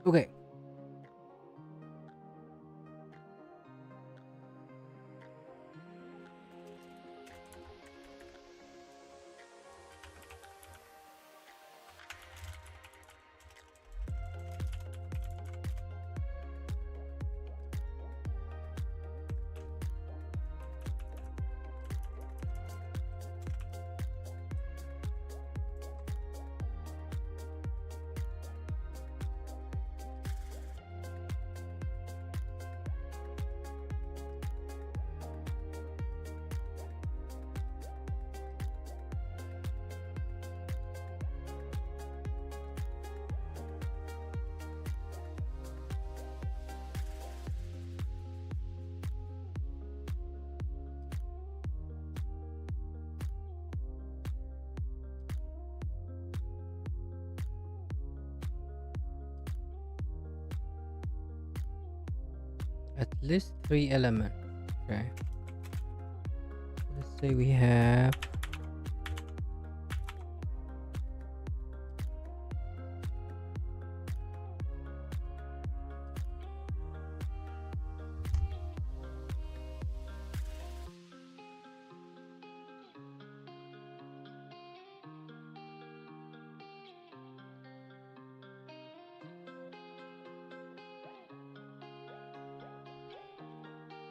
Okay. At least 3 elements. Okay. Let's say we have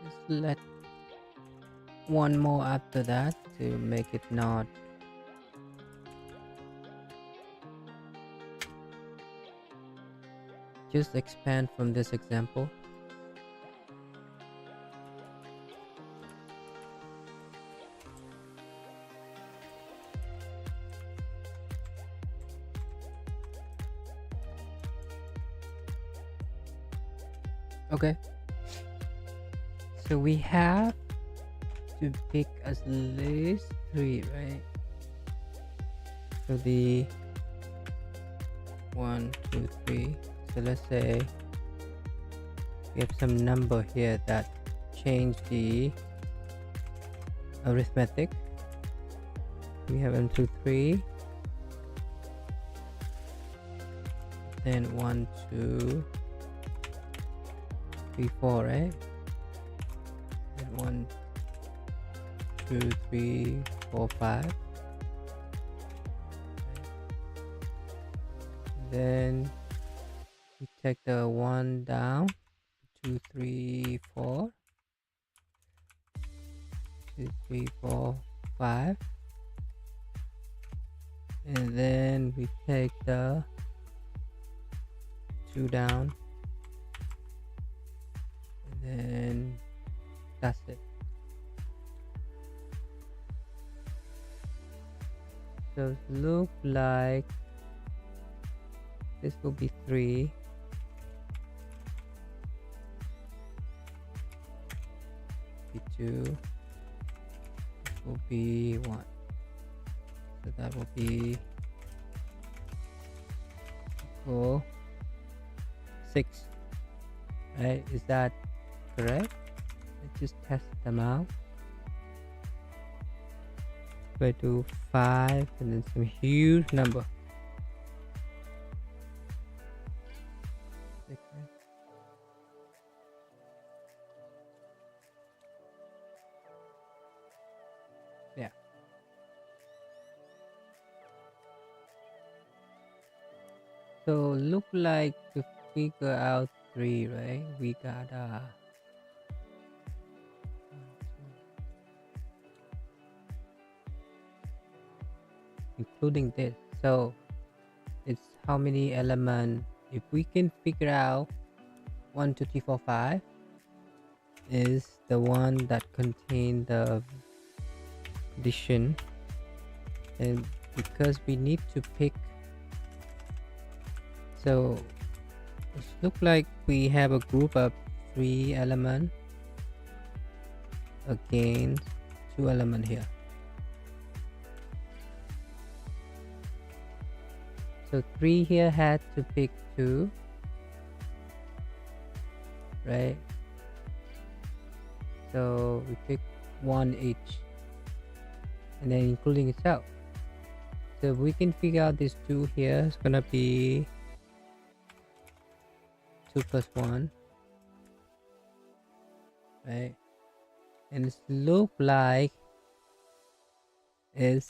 just let one more after that to make it not just expand from this example. Okay, so we have to pick at least 3, right? So the 1 2 3, so let's say we have some number here that change the arithmetic. We have 1 2 3, then 1 2 3 4, right? Then 1 2 3 4 5. Then we take the 1 down, 2 3 4, 2 3 4 5, and then we take the 2 down, and then that's it. So look like this will be 3, be 2, this will be 1, so that will be equal 6, right? Is that correct? Let's just test them out. If I do 5 and then some huge number. 6, right? Yeah. So look like to figure out 3, right? We got including this. So it's how many elements? If we can figure out 1 2 3 4 5 is the one that contain the addition, and because we need to pick, so it look like we have a group of 3 elements against 2 elements here. So 3 here had to pick 2, right? So we pick 1 each, and then including itself. So we can figure out these 2 here is gonna be 2 plus 1, right? And it look like is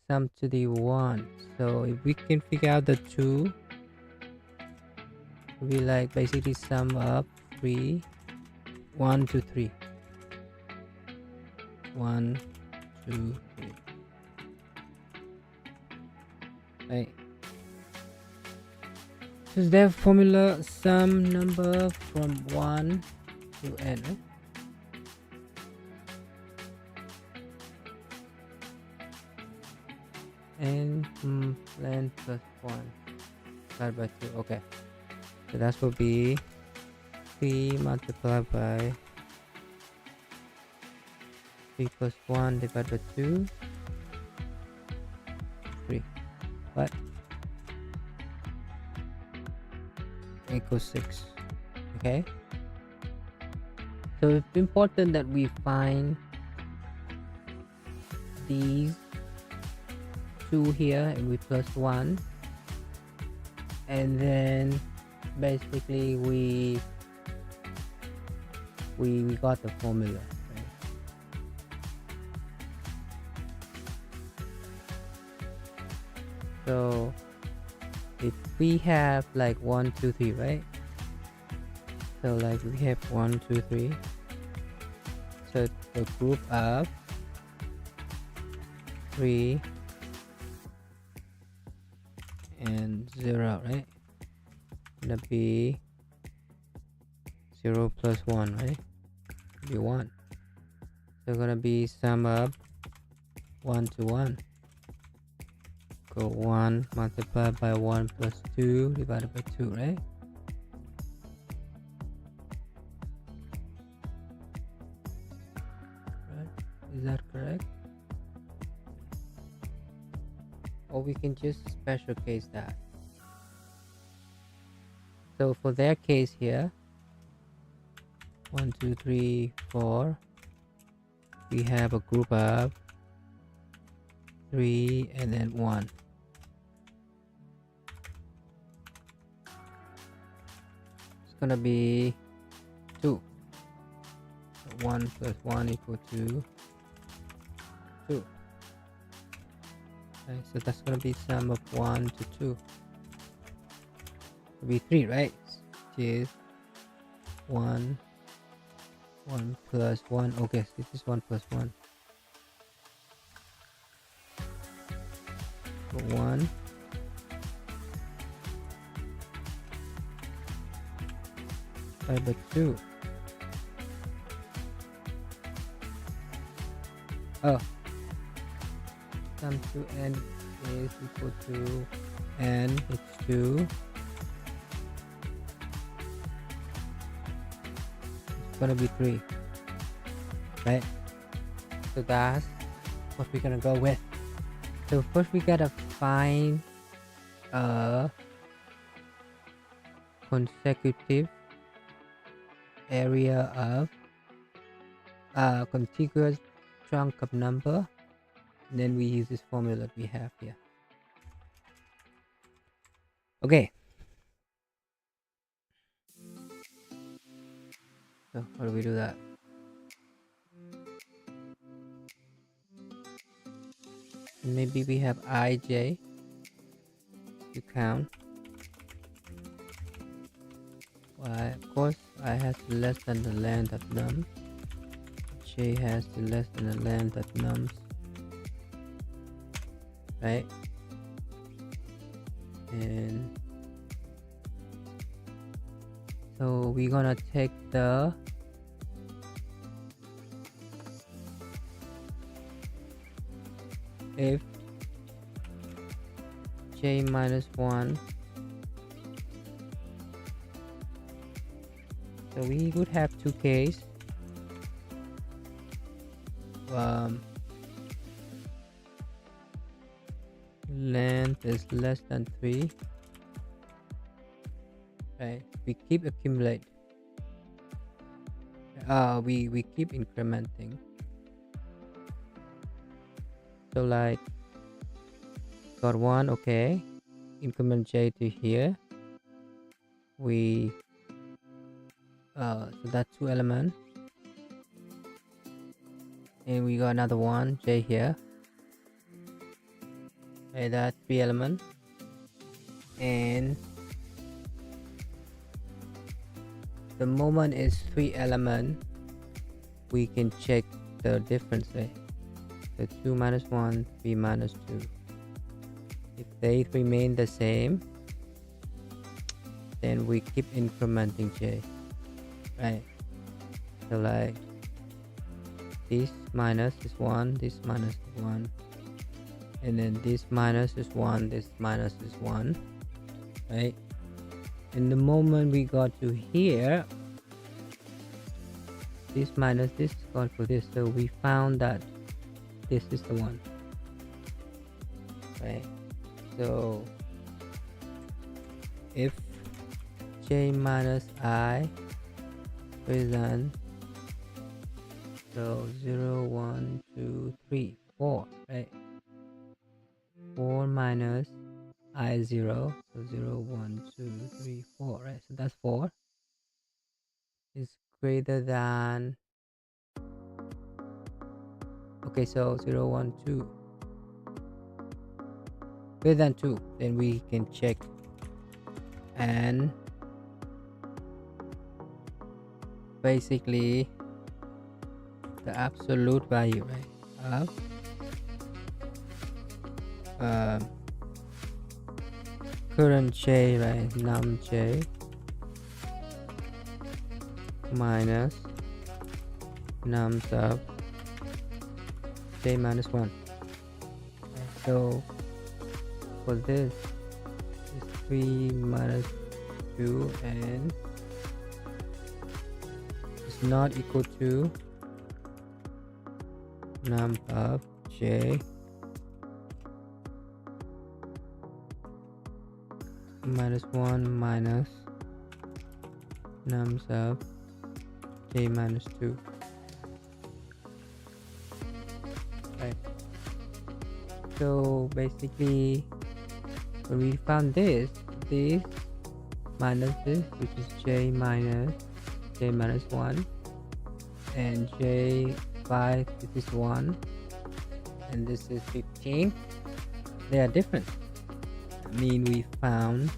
sum to the 1. So if we can figure out the 2, we like basically sum up 3, 1 to 3. 1, 2, 3. Right. So is there formula sum number from 1 to n, right? And length plus 1 divided by 2. Okay. So that will be 3 multiplied by 3 plus 1 divided by 2. 3. What? Equals 6. Okay. So it's important that we find these two here and we plus 1, and then basically we got the formula, right? So if we have like 1 2 3, right? So like we have 1 2 3, so the group of 3 and 0, right? Gonna be 0 plus 1, right? Be 1. So gonna be sum up 1 to 1. Go 1 multiplied by 1 plus 2 divided by 2, right? Is that correct? Or we can just special case that. So for their case here, 1 2 3 4, we have a group of 3 and then 1. It's gonna be 2. So 1 plus 1 equal to 2. Okay, so that's gonna be sum of 1 to 2. It'll be 3, right? Which is 1 plus 1. Okay, so this is 1 plus 1. So 1 divided by 2. Oh, sum to n is equal to n, it's 2. It's gonna be 3, right? So that's what we're gonna go with. So first we gotta find a consecutive area of a contiguous chunk of number, and then we use this formula we have here. Okay, so how do we do that? Maybe we have ij to count. Why, of course I has less than the length of nums, j has to less than the length of nums, right? And so we're gonna take the if j minus 1, so we would have two cases. Length is less than 3, right? We keep accumulate, we keep incrementing. So like got 1, okay, increment j to here, we So that's 2 element, and we got another one J here. Okay, that's 3 element, and the moment is 3 element, we can check the difference, right? So 2 minus 1, 3 minus 2. If they remain the same, then we keep incrementing J, right? So like this minus is 1, this minus is 1, and then this minus is 1, this minus is 1, right? And the moment we got to here, this minus this is equal to this, so we found that this is the one, right? So if J minus I present, so 0 1 2 3 4, right? 4 minus I 0, so 0 1 2 3 4, right? So that's 4 is greater than, okay, so 0 1 2 greater than 2, then we can check, and basically the absolute value, right, of current J, right, num J minus nums of J minus 1. So for this is 3 minus 2, and it's not equal to num of J minus 1 minus nums of J minus 2, right? So basically when we found this minus this, which is J minus 1, and J5, this is 1, and this is 15, they are different. I mean, we found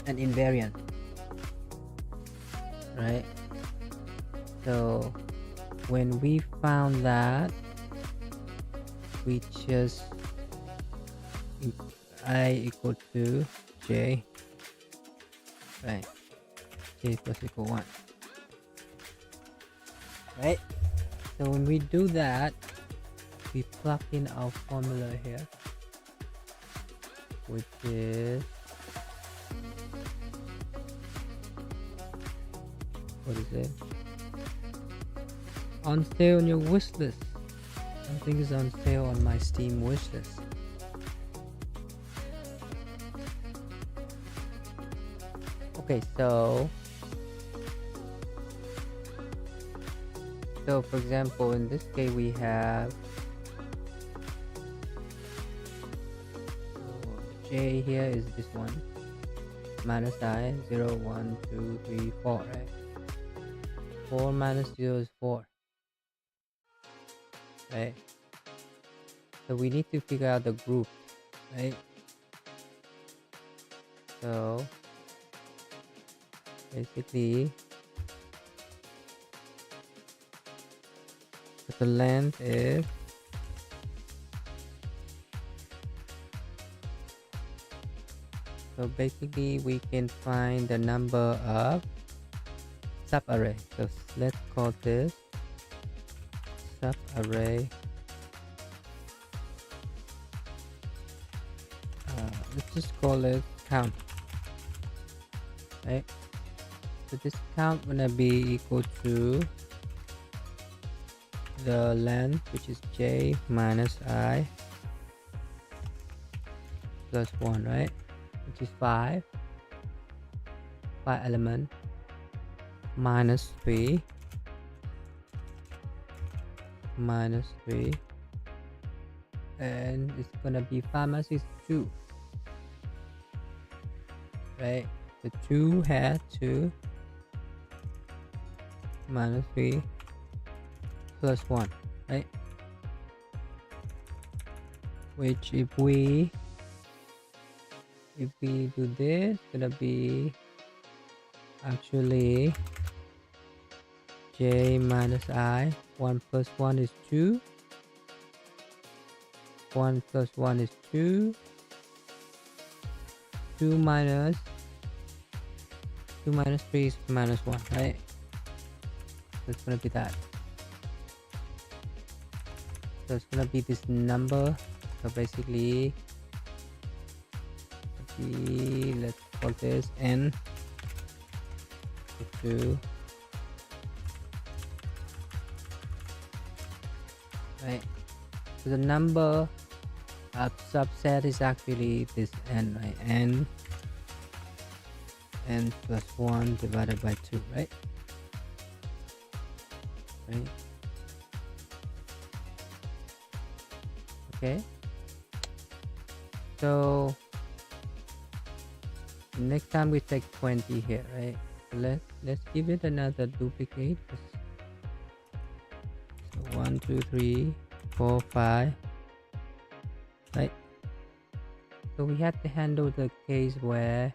an invariant, right? So when we found that, we just I equal to J, right? J plus equal 1, right? So when we do that, we plug in our formula here, which is, what is it? On sale on your wish list. Something is on sale on my Steam wish list. Okay, so for example, in this case we have J here is this one, minus I 0 1 2 3 4, right? 4 minus 0 is 4, right? So we need to figure out the group, right? So basically the length is, so basically we can find the number of subarray. So let's call this subarray. Let's just call it count, right? So this count gonna be equal to the length, which is J minus I plus 1, right? Which is 5 element, minus 3 and it's gonna be 5 minus 6 2, right? The 2 had to minus 3 plus 1, right? Which if we do this, gonna be actually j minus I. 1 plus 1 is 2. 1 plus 1 is 2. 2 minus 3 is minus 1, right? So it's gonna be that. So it's gonna be this number. So basically, let's call this n to 2, right? So the number of subset is actually this n, right? n plus 1 divided by 2, right? Okay, so next time we take 20 here, right? So let's give it another duplicate. So 1 2 3 4 5, right? So we have to handle the case where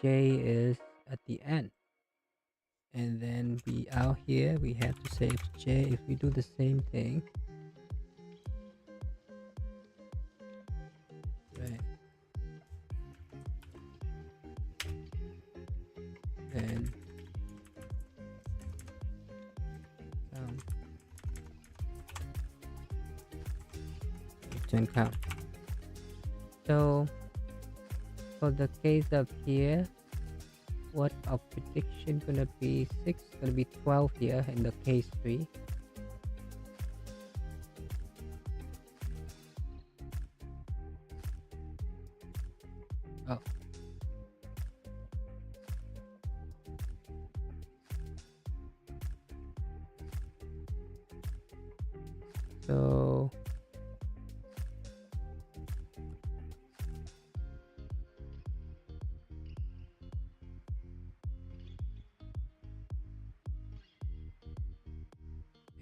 j is at the end, and then we out here we have to say j. If we do the same thing, right, and return count. So for the case of here, what our prediction gonna be? 6 gonna be 12 here in the case 3. Oh, so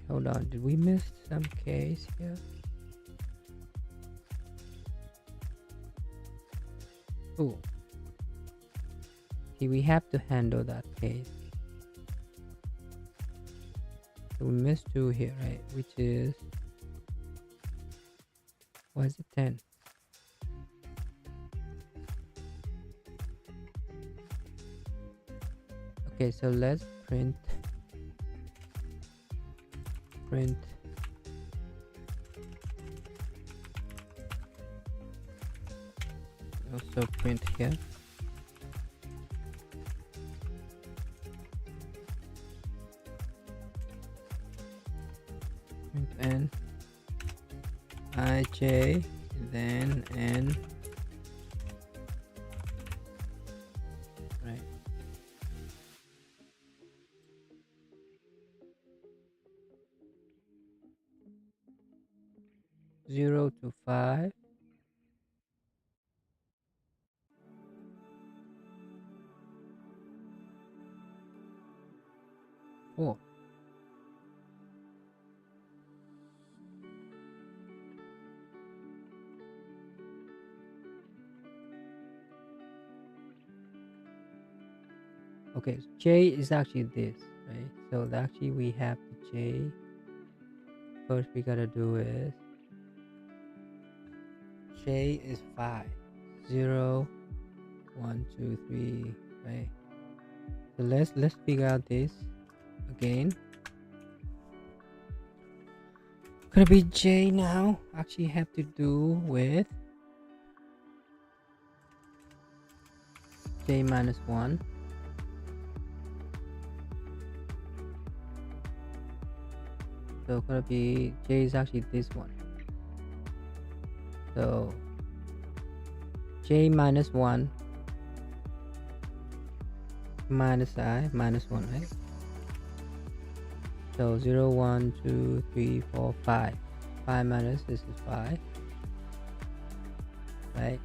hold on, did we miss some case here? Oh, see, we have to handle that case. So we missed 2 here, right? Which is, why is it 10? Okay, so let's print also print here. Print n ij, then n, right? Zero to 5. Four. Okay, so j is actually this, right? So actually we have the j. First we gotta do is j is 5. 0 1 2 3, right? So let's figure out this again. Gonna be j now. Actually have to do with j minus 1. So gonna be j is actually this one. So j minus 1 minus I minus 1, right? So 0 1 2 3 4 5. 5 minus this is 5, right?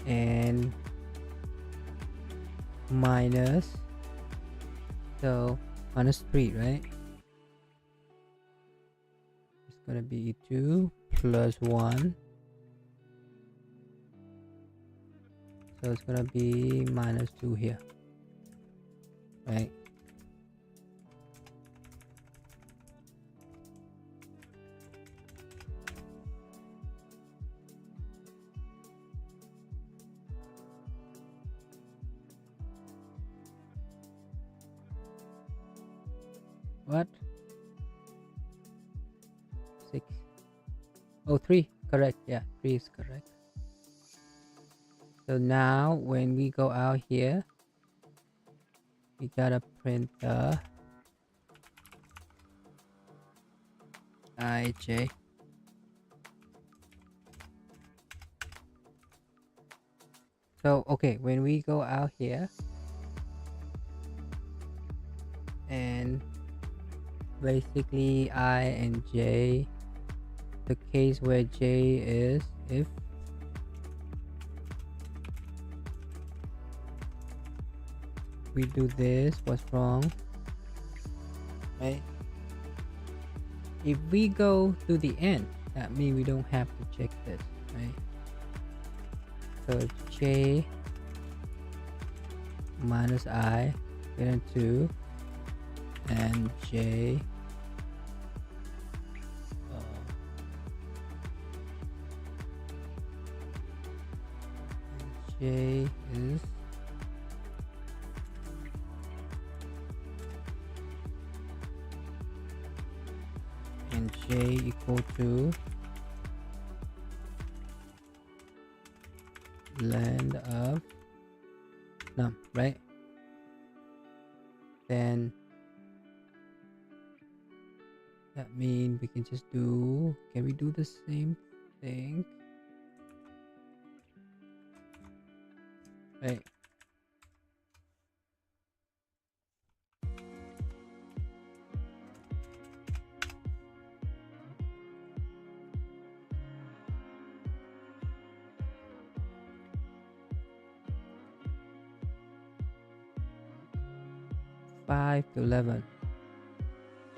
And minus So minus 3, right? It's gonna be 2 plus 1. So it's gonna be minus 2 here, right? What? 6. Oh, 3. Correct. Yeah, 3 is correct. So now when we go out here, we gotta print the ij. So okay, when we go out here and basically I and j, the case where j is if we do this, what's wrong, right? If we go to the end, that means we don't have to check this, right? So j minus I greater than 2 and j j is and j equal to length of num, right? Then that means we can just do, can we do the same thing, right? 5 to 11,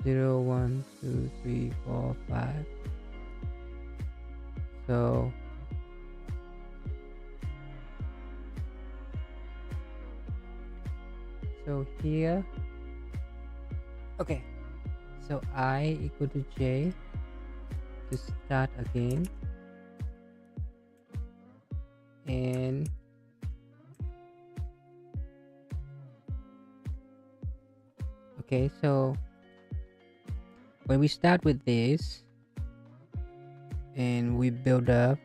0 1 2 3 4 5. So here, okay, so I equal to j to start again, and okay, so when we start with this and we build up,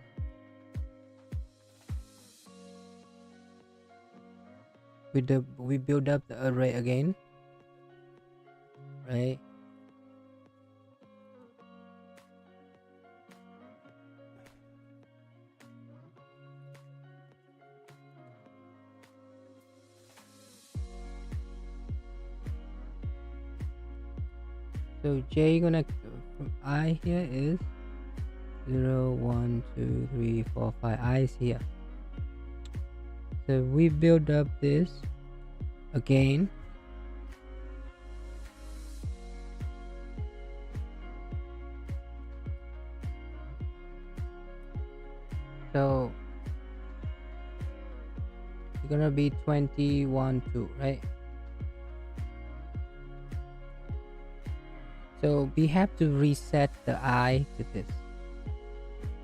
we build up the array again, right? So j gonna from I here is 0 1 2 3 4 5. I is here. So we build up this again, so it's gonna be 21 2, right? So we have to reset the I to this,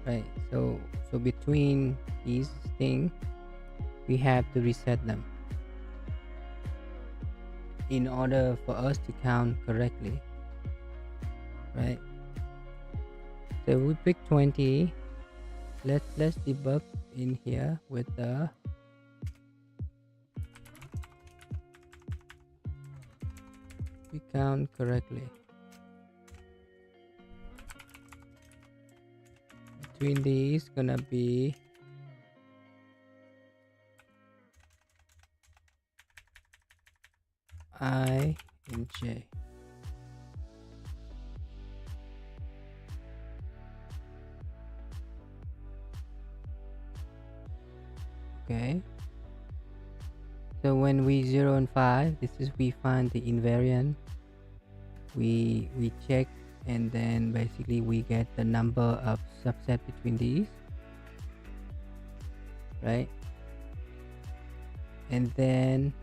right? So between these things we have to reset them in order for us to count correctly, right? So we pick 20. Let's debug in here with the we count correctly. Between these gonna be I and j. Okay, So when we 0 and 5, this is we find the invariant. We check, and then basically we get the number of subset between these, right? And then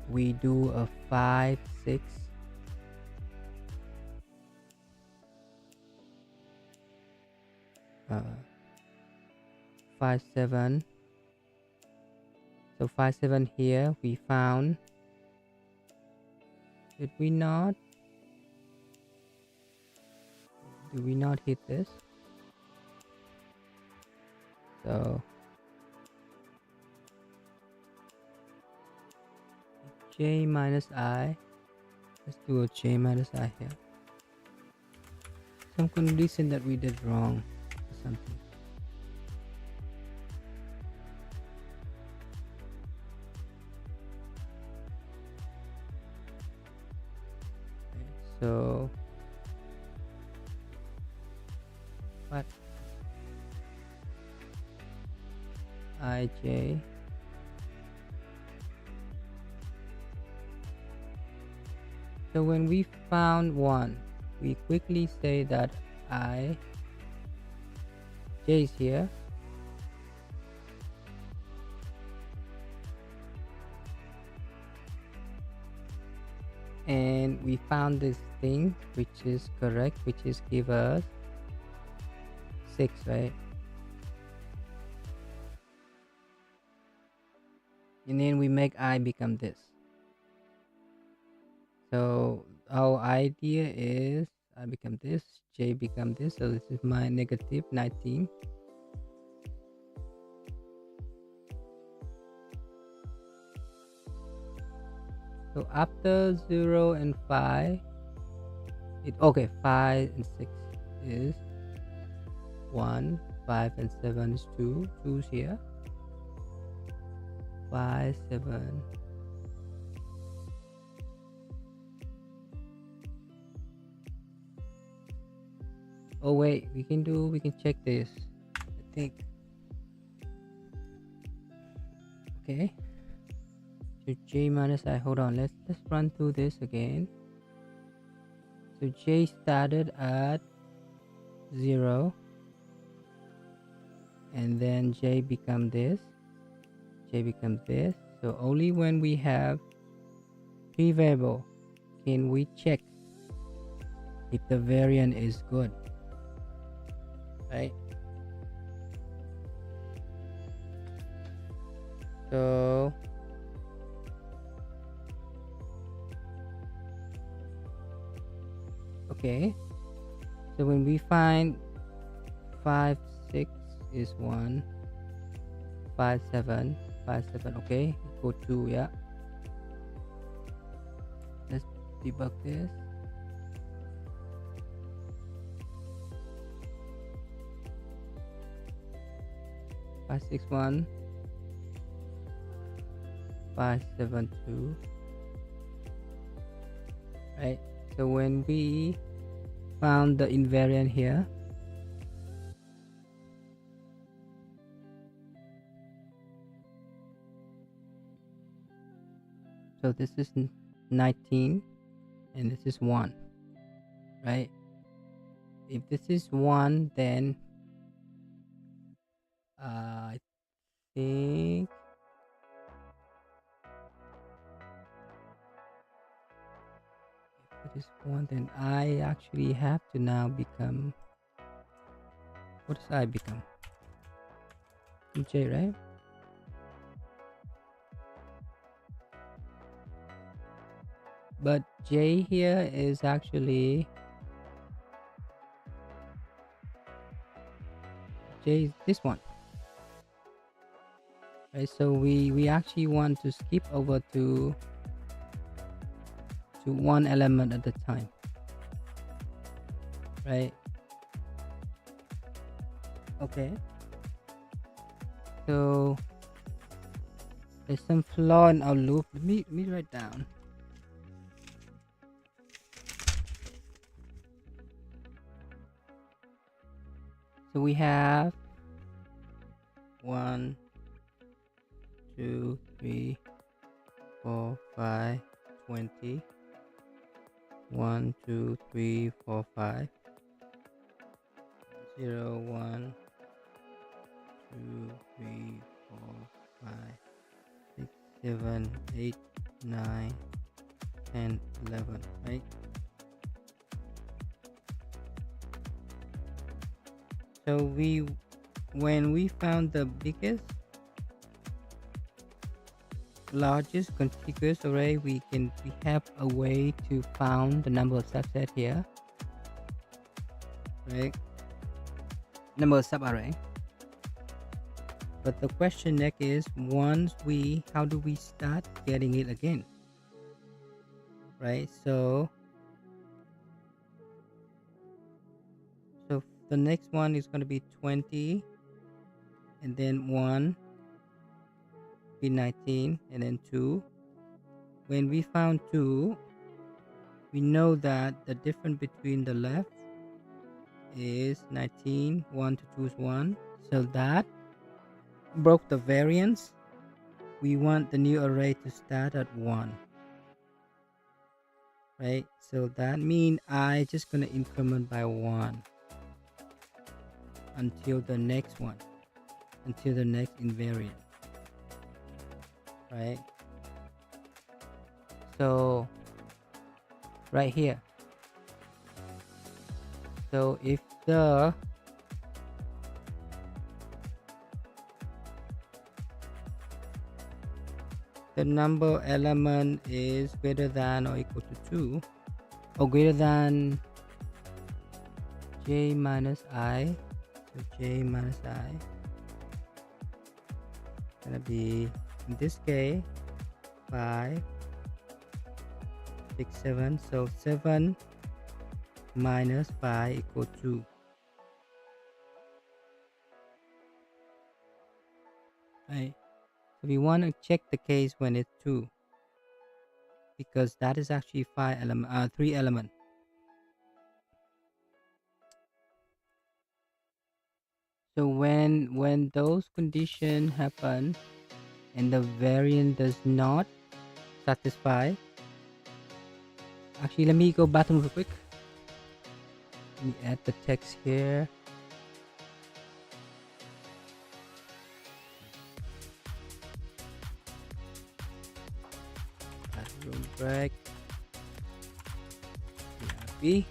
we do a 5 6 5 7. So 5 7 here we found. Did we not hit this? So j minus I, let's do a j minus I here. Some condition that we did wrong or something. So what ij, so when we found 1, we quickly say that j is here, and we found this thing which is correct, which is give us 6, right? And then we make I become this. So our idea is I become this, j become this, so this is my negative 19. So after 0 and 5, okay, 5 and 6 is 1, 5 and 7 is 2, 2 is here, 5 7. Oh wait, we can check this, I think. Okay, so j minus I, hold on, let's run through this again. So j started at 0, and then j become this, j becomes this. So only when we have 3 variable can we check if the variant is good, right? So okay, so when we find 5 6 is 1, 5 7, 5 7, okay, go 2, yeah. Let's debug this. Five six 1, 5 7 2, right? So when we found the invariant here, so this is 19 and this is 1, right? If this is 1, then I think if it is 1, then I actually have to now become, what does I become? J, right? But j here is actually, j is this one, right? So we actually want to skip over to one element at a time, right? Okay, so there's some flaw in our loop. Let me write down. So we have 1 2, 3, 4, 5, 20. 1, 2, 3, 4, 5. 0, 1, 2, 3, 4, 5, 6, 7, 8, 9, 10, 11, right? So when we found the biggest, largest contiguous array, we have a way to found the number of subset here, right? Number of subarray. But the question next is, how do we start getting it again, right? So the next one is going to be 20, and then 1 be 19, and then 2. When we found 2, we know that the difference between the left is 19. 1 to 2 is 1, so that broke the variance. We want the new array to start at 1, right? So that means I just gonna increment by 1 until the next one, until the next invariant, right? So right here, so if the number element is greater than or equal to 2, or greater than j minus I, so j minus I gonna be, in this case, 5, 6, 7. So 7 minus 5 equal 2. Right. So we want to check the case when it's 2, because that is actually 3 element. So when those conditions happen and the variant does not satisfy, actually let me go bathroom real quick. Let me add the text here. Bathroom break. BRB.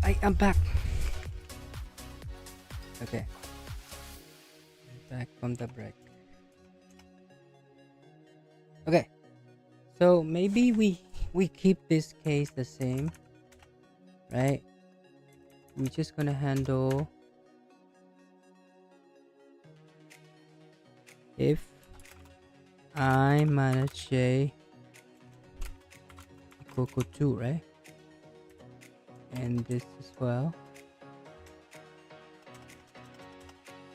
I am back. Okay. Back from the break. Okay. So maybe we keep this case the same, right? We're just gonna handle if I minus j equal to 2, right? And this as well,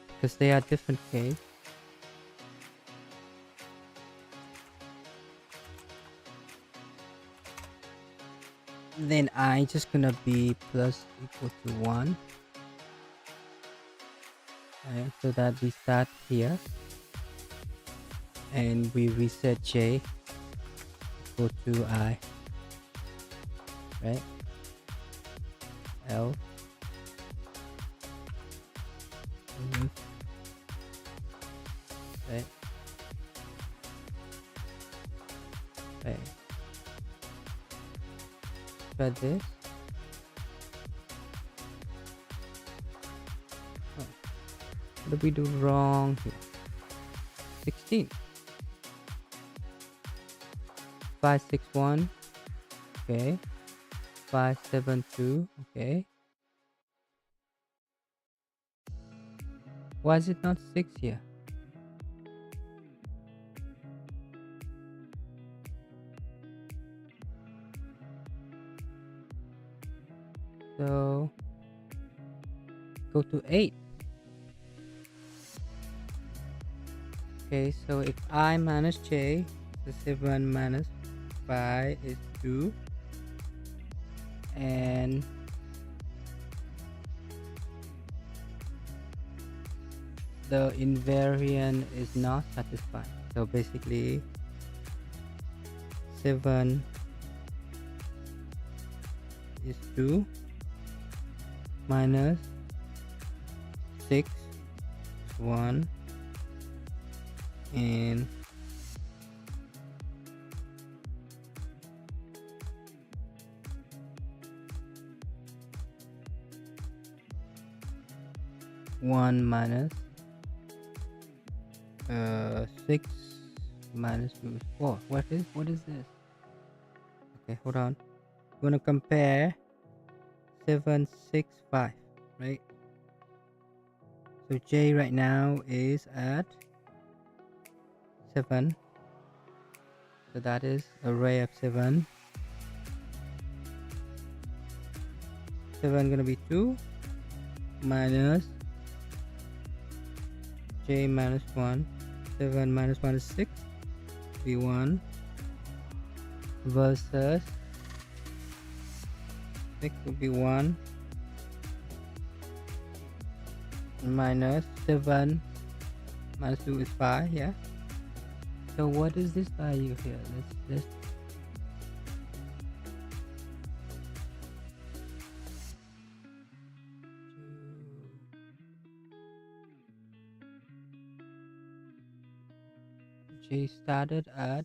because they are different case. Then I just gonna be plus equal to 1, right? So that we start here and we reset J, go to I, right? L, remove, right? Right. Try this. Oh, what did we do wrong here? 16. 561. Okay. 572. Okay. Why is it not 6 here? So go to 8. Okay, so if I minus J, the 7 minus 5 is 2. And the invariant is not satisfied. So basically 7 is 2 minus 6 is 1 and one minus 6 minus 2 is 4. What is this? Okay, hold on. We're gonna compare 7, 6, 5, right? So J right now is at 7. So that is array of 7. 7 gonna be 2 minus J minus 1. 7 minus 1 is 6. Be 1 versus 6 will be 1 minus 7 minus 2 is 5. Yeah. So what is this value here? Let's J started at,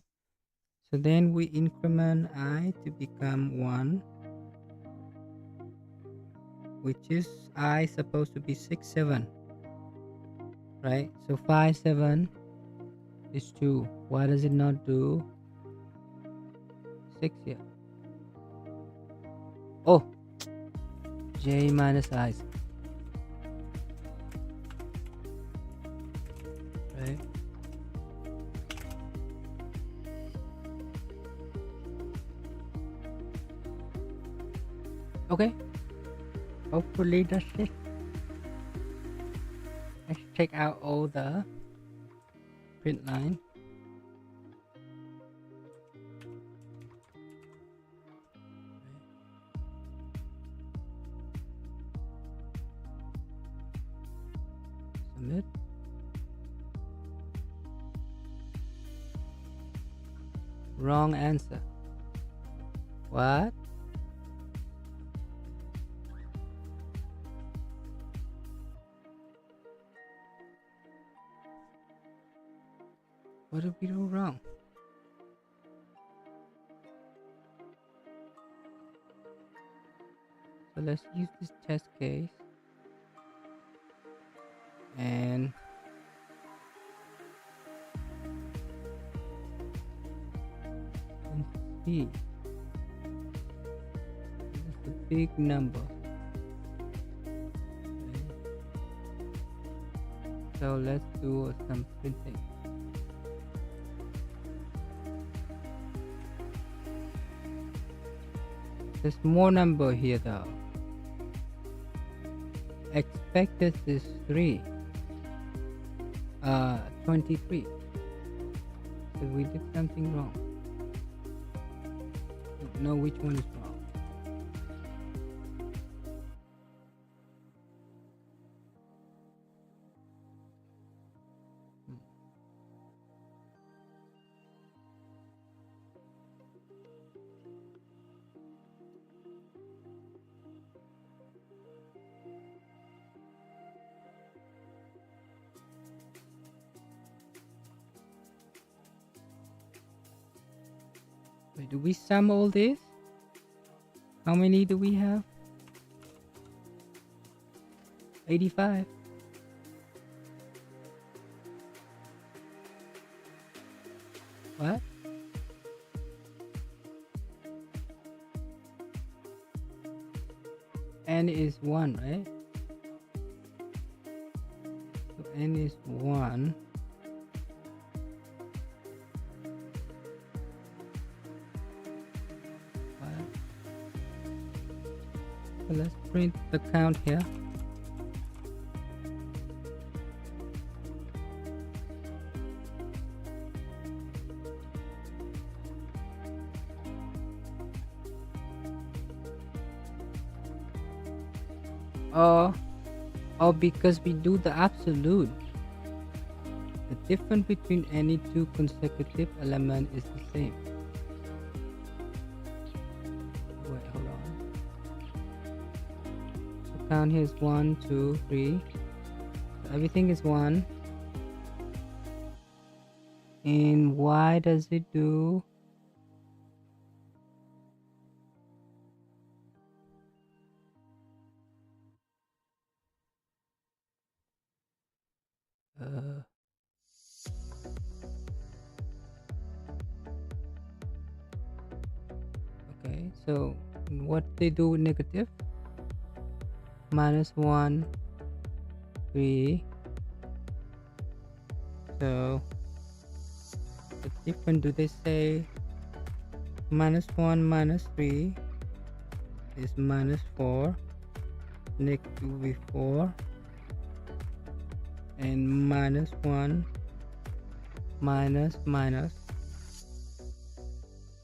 so then we increment I to become 1, which is I supposed to be 6, 7, right? So 5, 7 is 2. Why does it not do 6 here? Oh, J minus I, right? Okay, hopefully that's it. Let's check out all the print line. Submit. Wrong answer. What? What did we do wrong? So let's use this test case and see. This is a big number. Okay. So let's do some printing. There's more number here though. Expected is 3. 23. So we did something wrong. Don't know which one is wrong. Wait, do we sum all this? How many do we have? 85. What? N is 1, right? So N is 1. So let's print the count here. Or because we do the absolute. The difference between any two consecutive elements is the same. Wait, hold on. So count here is 1, 2, 3. So everything is 1. And why does it do? Okay, so what they do with negative? -1, 3. So the difference, do they say -1 -3 is -4, negative will be 4, and -1 minus minus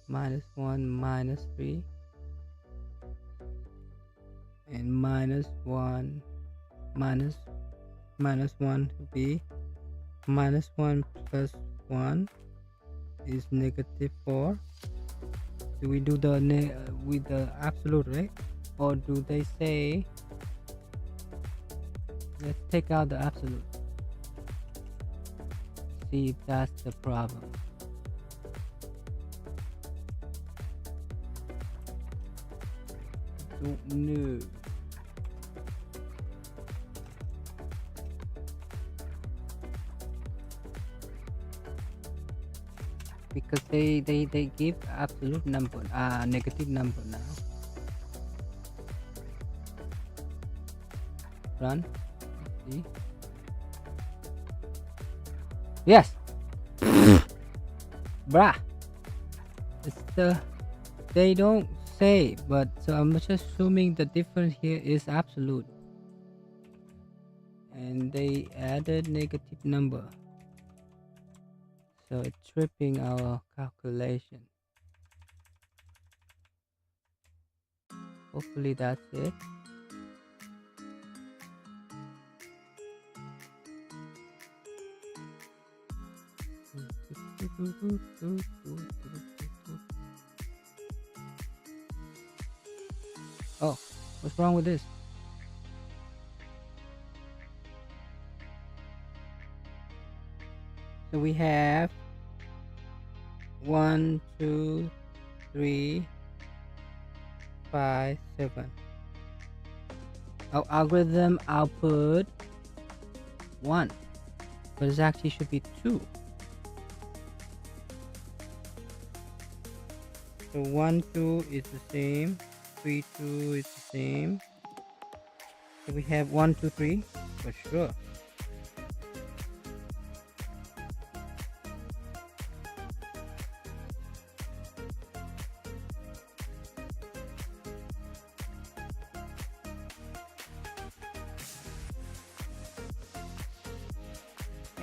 -1 -3, and -1 minus -1 will be -1 plus 1 is -4. Do we do the with the absolute, right? Or do they say let's take out the absolute, see if that's the problem? Don't know. Because they give absolute number, negative number now. Run. See? Yes. Bruh. It's they don't say, but so I'm just assuming the difference here is absolute, and they added negative number. So it's tripping our calculation. Hopefully that's it. Oh, what's wrong with this? So we have 1, 2, 3, 5, 7. Our algorithm output 1, but it actually should be 2. So 1, 2 is the same, 3, 2 is the same. So we have 1, 2, 3 for sure.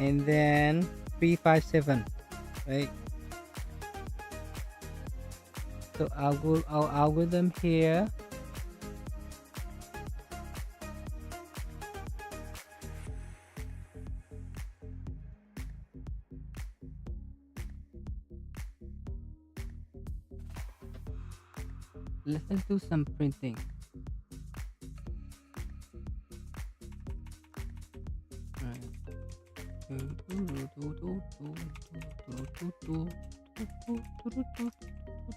And then 3, 5, 7, right? So our algorithm here let's do some printing.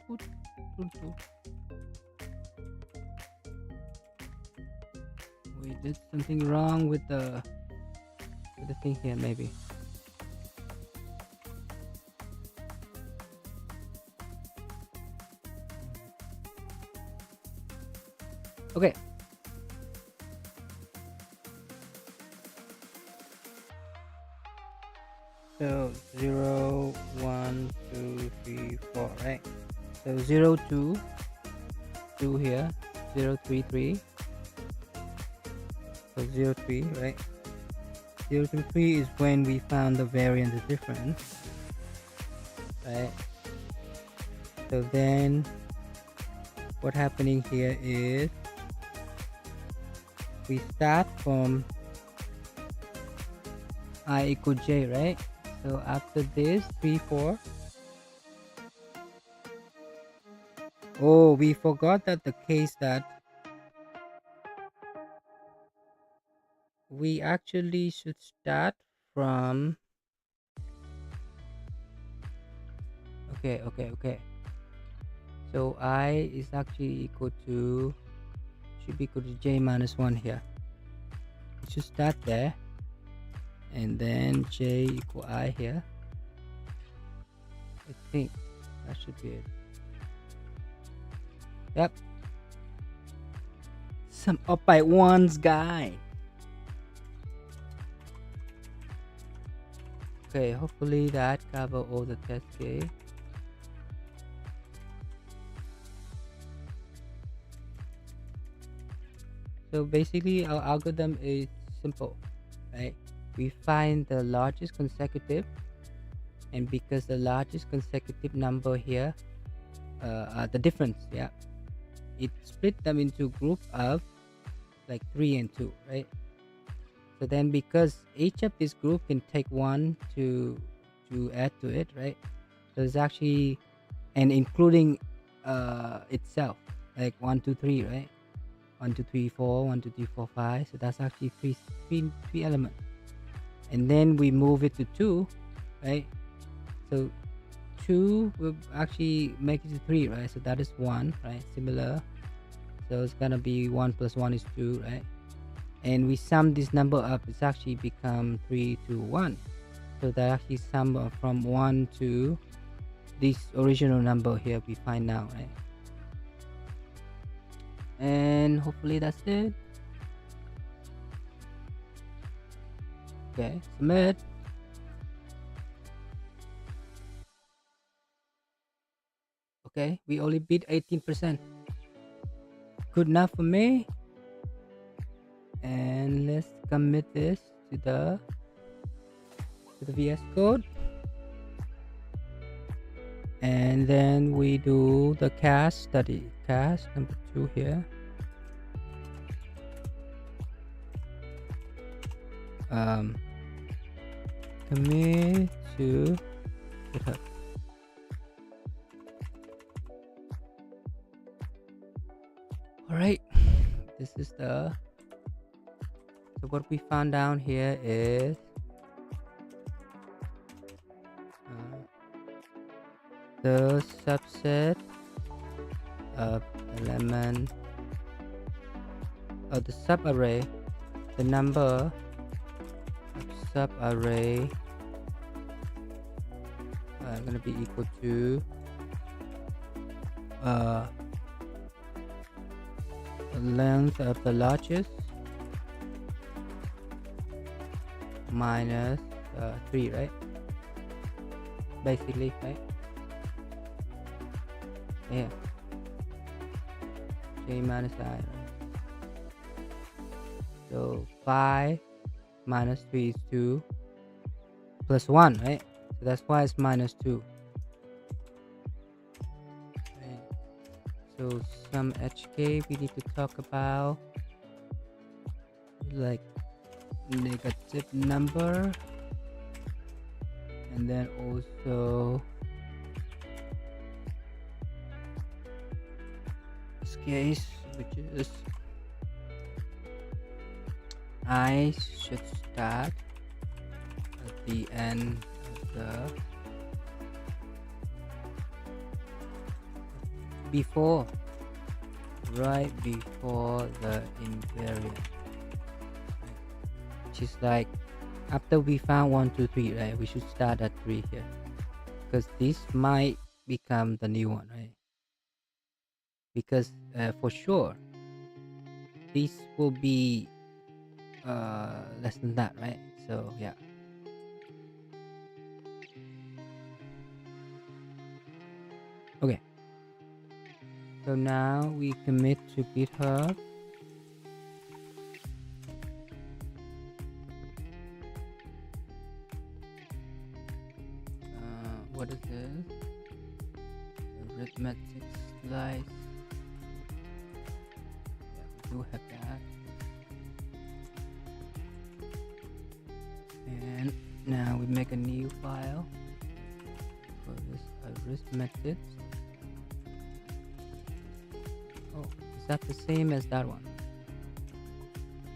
Toot, toot, toot. We did something wrong with the thing here, maybe. Okay. So 0, 1, 2, 3, 4, right? So 0, 2, 2 here, 0, 3, 3. So 0, 3, right? 0 to 3 is when we found the variance difference, right? So then what happening here is we start from I equal j, right? So after this 3, 4. Oh, we forgot that the case that we actually should start from okay. So I is actually equal to should be equal to j minus 1 here. We should start there, and then j equal I here. I think that should be it. Yep. Some up by ones guy. Okay, hopefully that cover all the test case. So basically our algorithm is simple, right? We find the largest consecutive, and because the largest consecutive number here the difference, yeah, it split them into group of like 3 and 2, right? So then because each of this group can take one to add to it, right? So it's actually, and including itself, like 1 2 3, right? 1 2 3 4, 1 2 3 4 5. So that's actually three elements, and then we move it to 2, right? So 2 will actually make it to 3, right? So that is 1, right? Similar. So it's gonna be 1 plus 1 is 2, right? And we sum this number up, it's actually become 3 to 1. So that actually sum from 1 to this original number here we find now, right? And hopefully that's it. Okay, submit. Okay, we only beat 18%. Good enough for me. And let's commit this to the VS Code, and then we do the cast study, cast number 2 here. Commit to GitHub. All right, this is the, so what we found down here is the subset of element of the subarray, the number of subarray going to be equal to the length of the largest minus 3, right? Basically, right? Yeah, j minus I, right? So 5 minus 3 is 2 plus 1, right? So that's why it's minus 2, right? So some HK we need to talk about, like negative number, and then also this case, which is I should start at the end of the before, right before the invariant, which is like after we found 1 2 3, right? We should start at 3 here, because this might become the new one, right? Because for sure this will be less than that, right? So yeah. Okay, so now we commit to GitHub. What is this? Arithmetic slice. Yeah, we do have that. And now we make a new file for this arithmetic. Oh, is that the same as that one?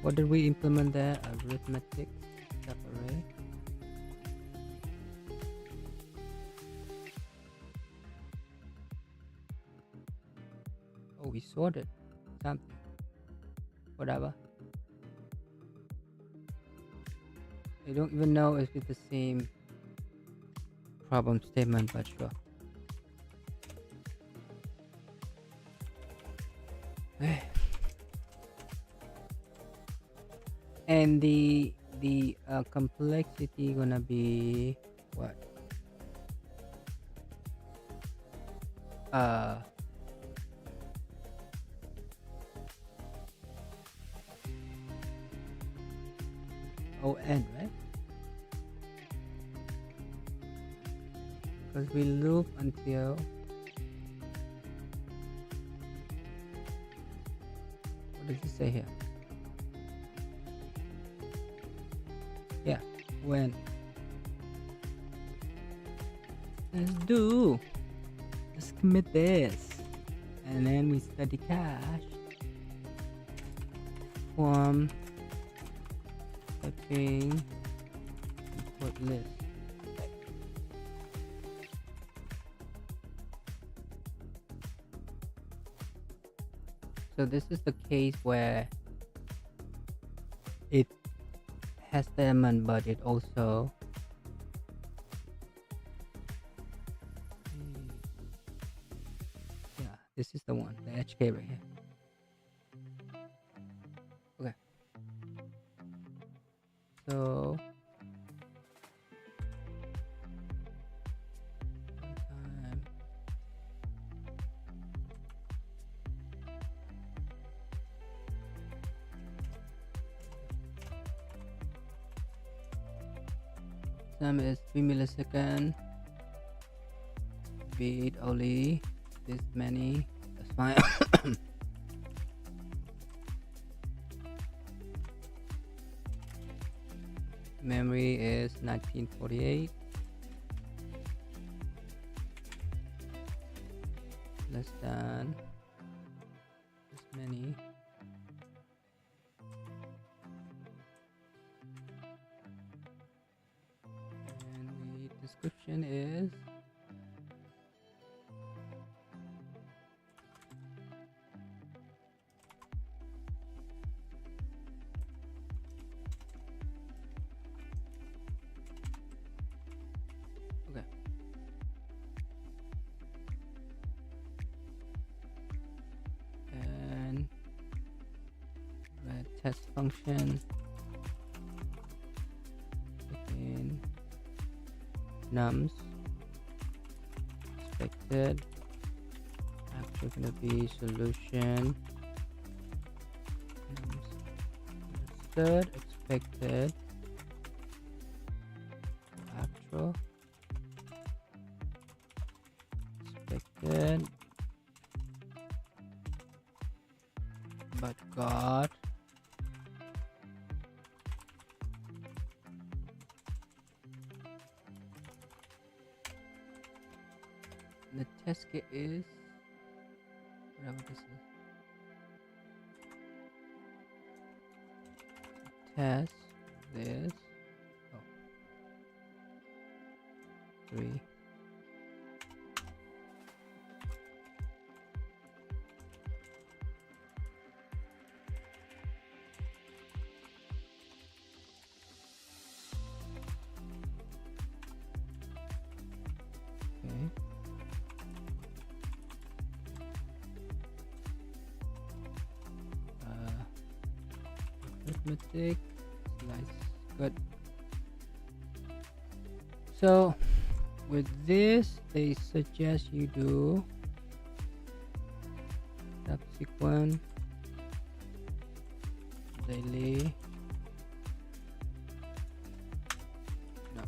What did we implement there? Arithmetic array. Oh, we sorted something. Whatever. I don't even know if it's the same problem statement, but sure. And the complexity gonna be what? ON, right? Because we loop until what does it say here? Yeah, when. Let's commit this, and then we study cache from typing import list. So this is the case where it has the element, but it also this is the one, the HK right here. Okay, so time is 3 milliseconds. Be it only this many, that's fine. Memory is 1948, less than this many. And the description is okay. And test function in nums expected, actually gonna be solution nums third expected actual expected but got the test kit is whatever this is. Test this. Oh. 3. arithmetic. Nice. Good. So with this, they suggest you do subsequent daily. No.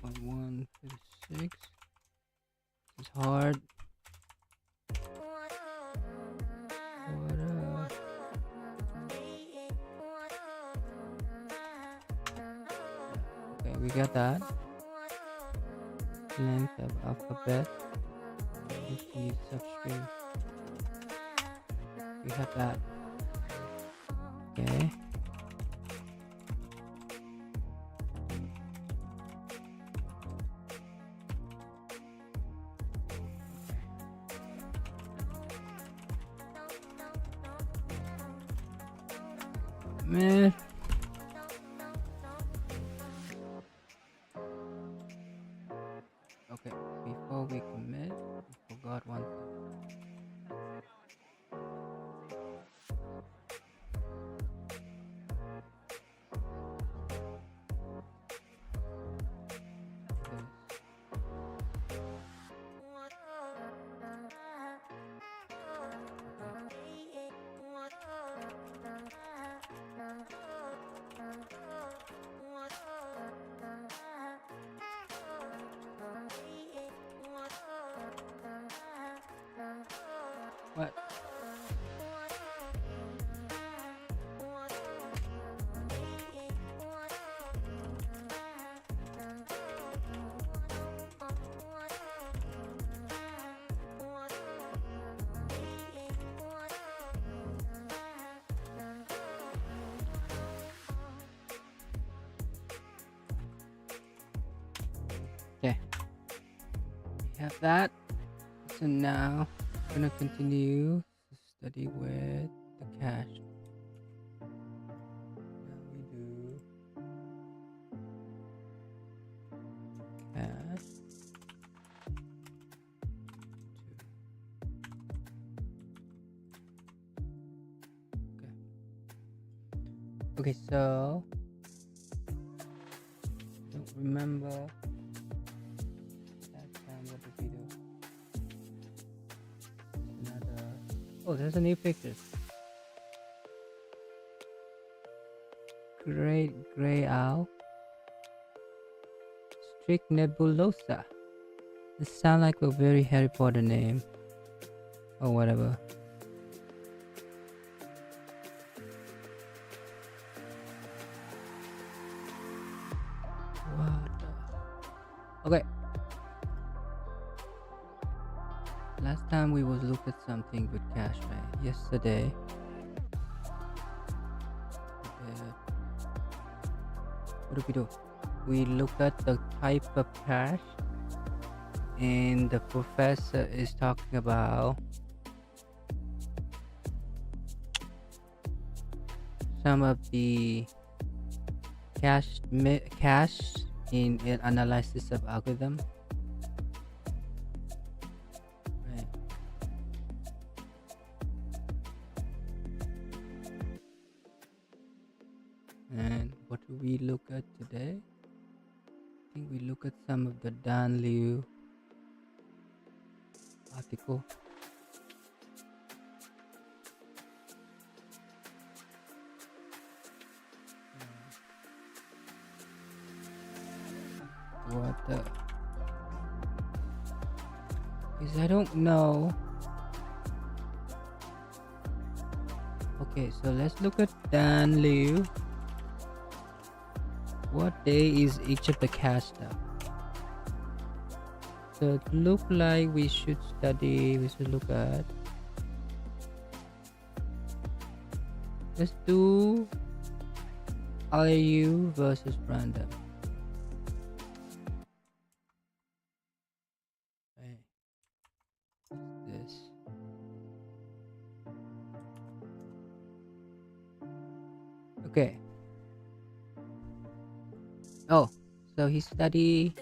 8.156. It's hard. Okay, we got that. Length of alphabet. Need substring. We have that. Okay. Man. Okay, before we commit, we forgot one thing. What? Okay, we have that. So now I'm gonna continue to study with the cache. Now we do cache. Okay, so don't remember that time. What did we do? Another. Oh, there's a new picture. Great gray owl. Strict nebulosa. This sounds like a very Harry Potter name, or whatever. Okay. Last time we was look at something with cache, right? Yesterday. What did we do? We looked at the type of cache, and the professor is talking about some of the cache in an analysis of algorithm. Right. And what do we look at today? I think we look at some of the Dan Liu article. What the? Because I don't know. Okay, so let's look at Dan Liu. What day is each of the cache stuff? So it look like we should look at. Let's do RAU versus random. Right. This. Okay. Oh, so he studied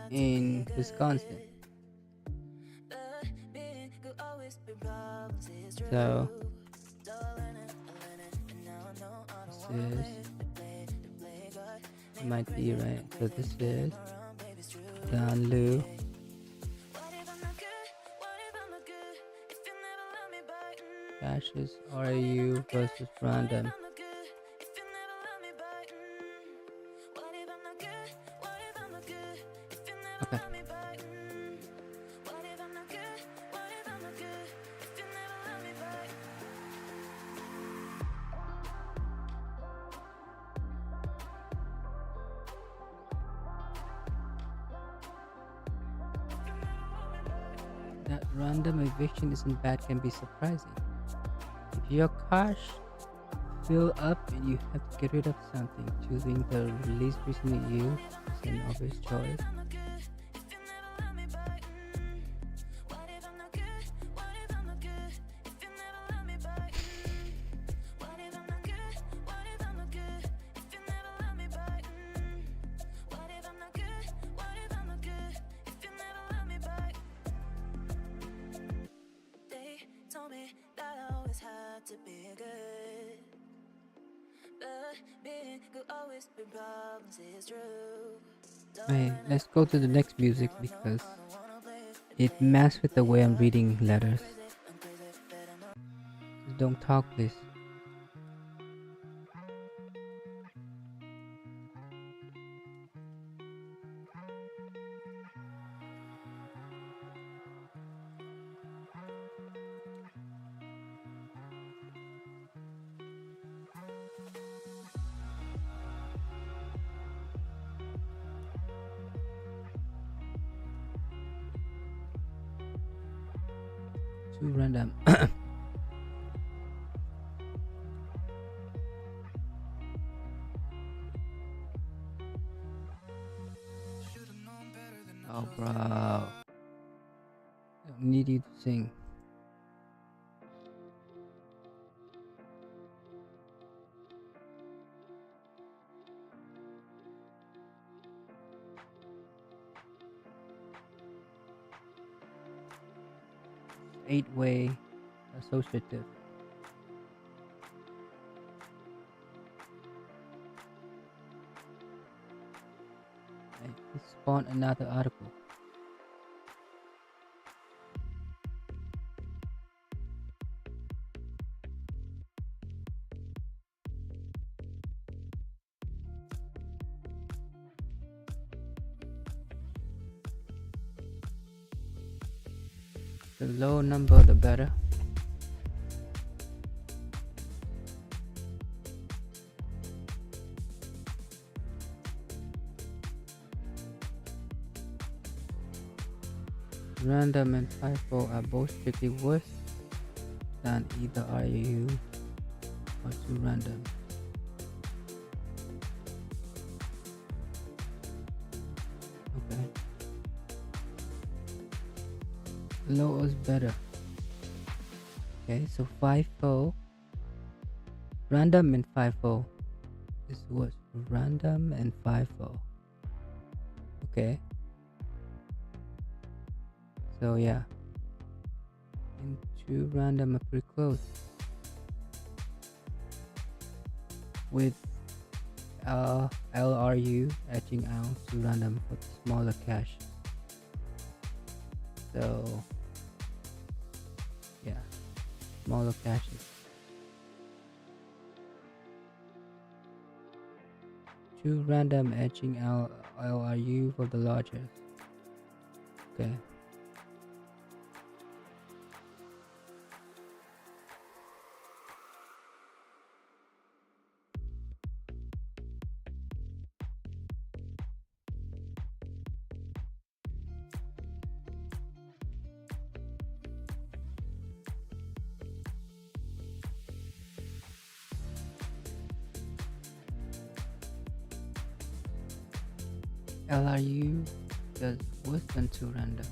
in Wisconsin. So this is mighty, right? So this is Dan Lu. Ashes RAU versus Random. Okay. That random eviction isn't bad can be surprising. If your cash fill up and you have to get rid of something, choosing the least recently used is an obvious choice. Right, let's go to the next music because it messes with the way I'm reading letters. Just don't talk, please. Too random. Oh, bro. I don't need you to sing. Eight-way associative. Right, let's spawn another article. The lower number, the better. Random and FIFO are both strictly worse than either RAU or too random. Okay. Low is better. Okay, so FIFO, random and FIFO is worse. Random and FIFO. Okay. So yeah, and two random are pretty close. With LRU edging out to random for the smaller cache. So yeah, smaller caches. Two random edging out LRU for the larger. Okay. LRU does worse than two random.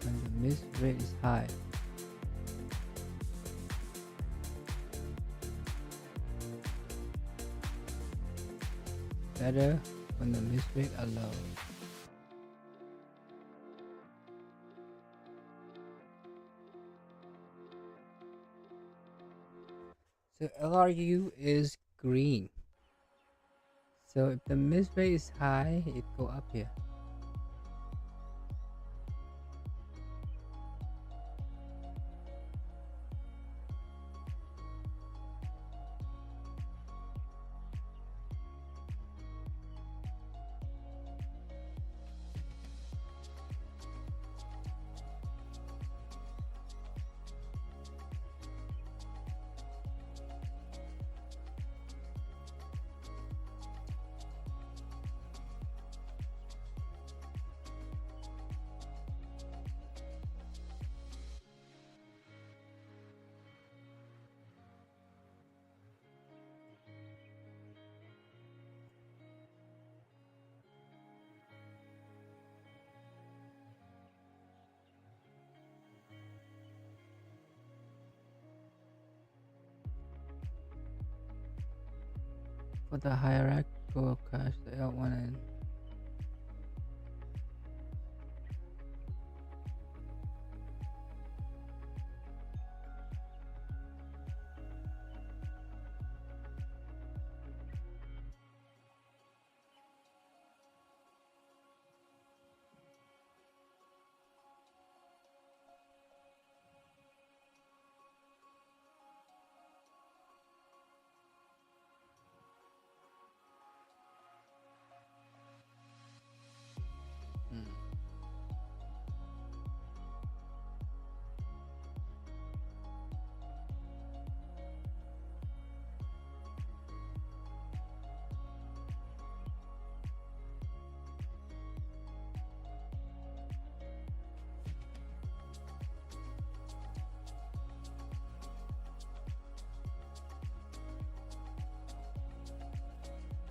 When the miss rate is high. better when the miss rate are low. So LRU is green. So if the miss rate is high, it go up here. For the hierarchical cache, the L1 and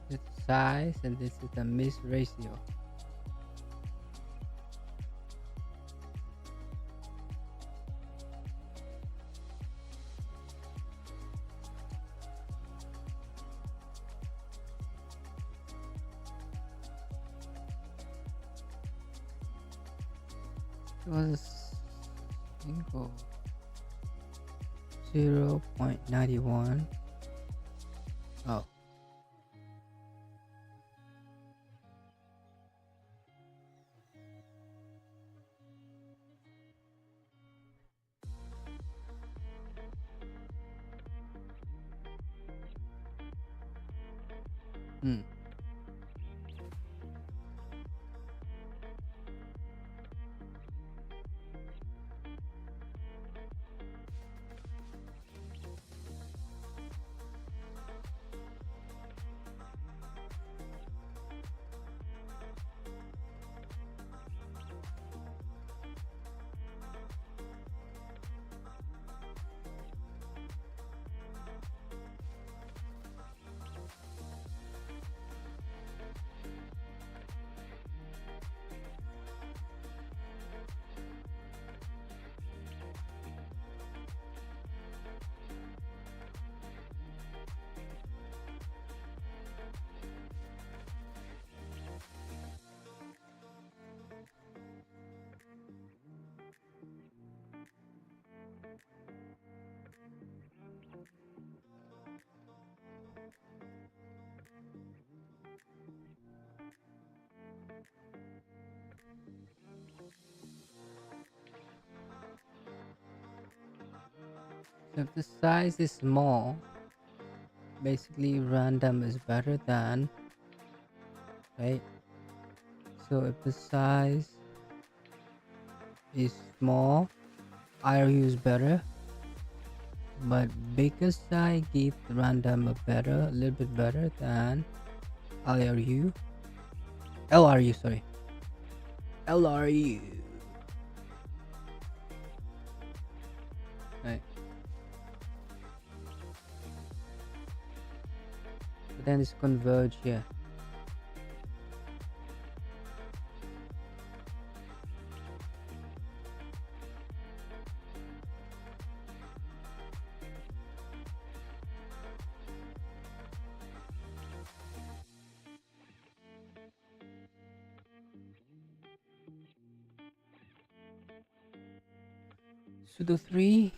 this is size, and this is the miss ratio. It was a single 0.91. Oh. Hmm. So if the size is small, basically random is better than, right? So if the size is small, IRU is better, but bigger size gives random a little bit better than LRU. LRU, sorry. LRU. Right. But then it's converge here. Sudo 3.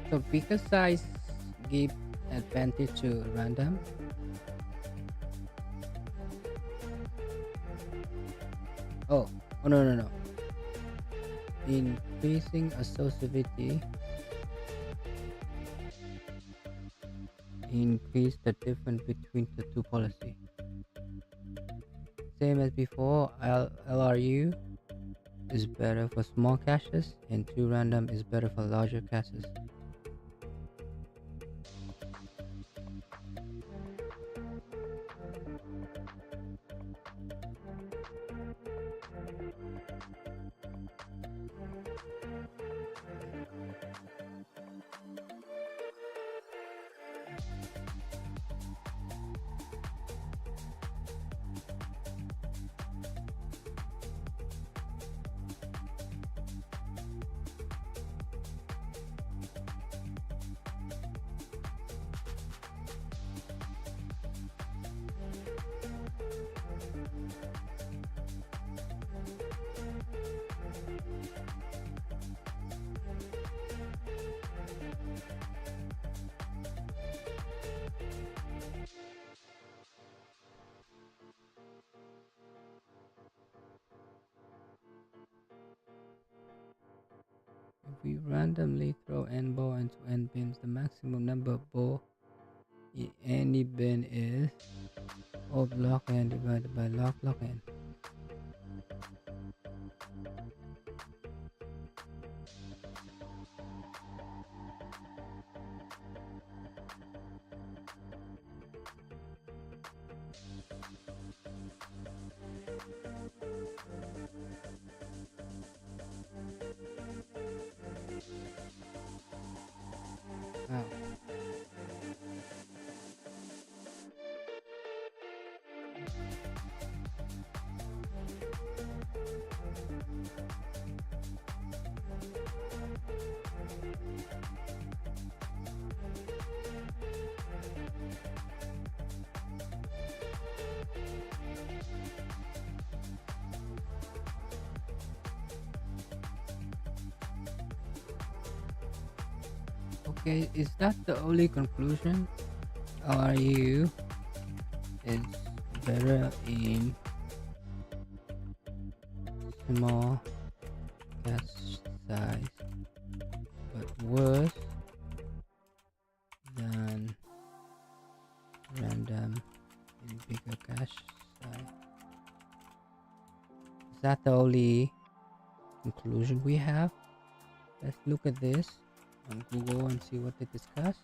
So because size give advantage to random. Oh, oh no no no. Increasing associativity increase the difference between the two policy. Same as before, LRU is better for small caches and 2 random is better for larger caches. If we randomly throw n ball into n bins, the maximum number of ball in any bin is of log n divided by log n. Wow. Okay, is that the only conclusion? RU is better in small cache size but worse than random in bigger cache size. Is that the only conclusion we have? Let's look at this on Google and see what they discuss.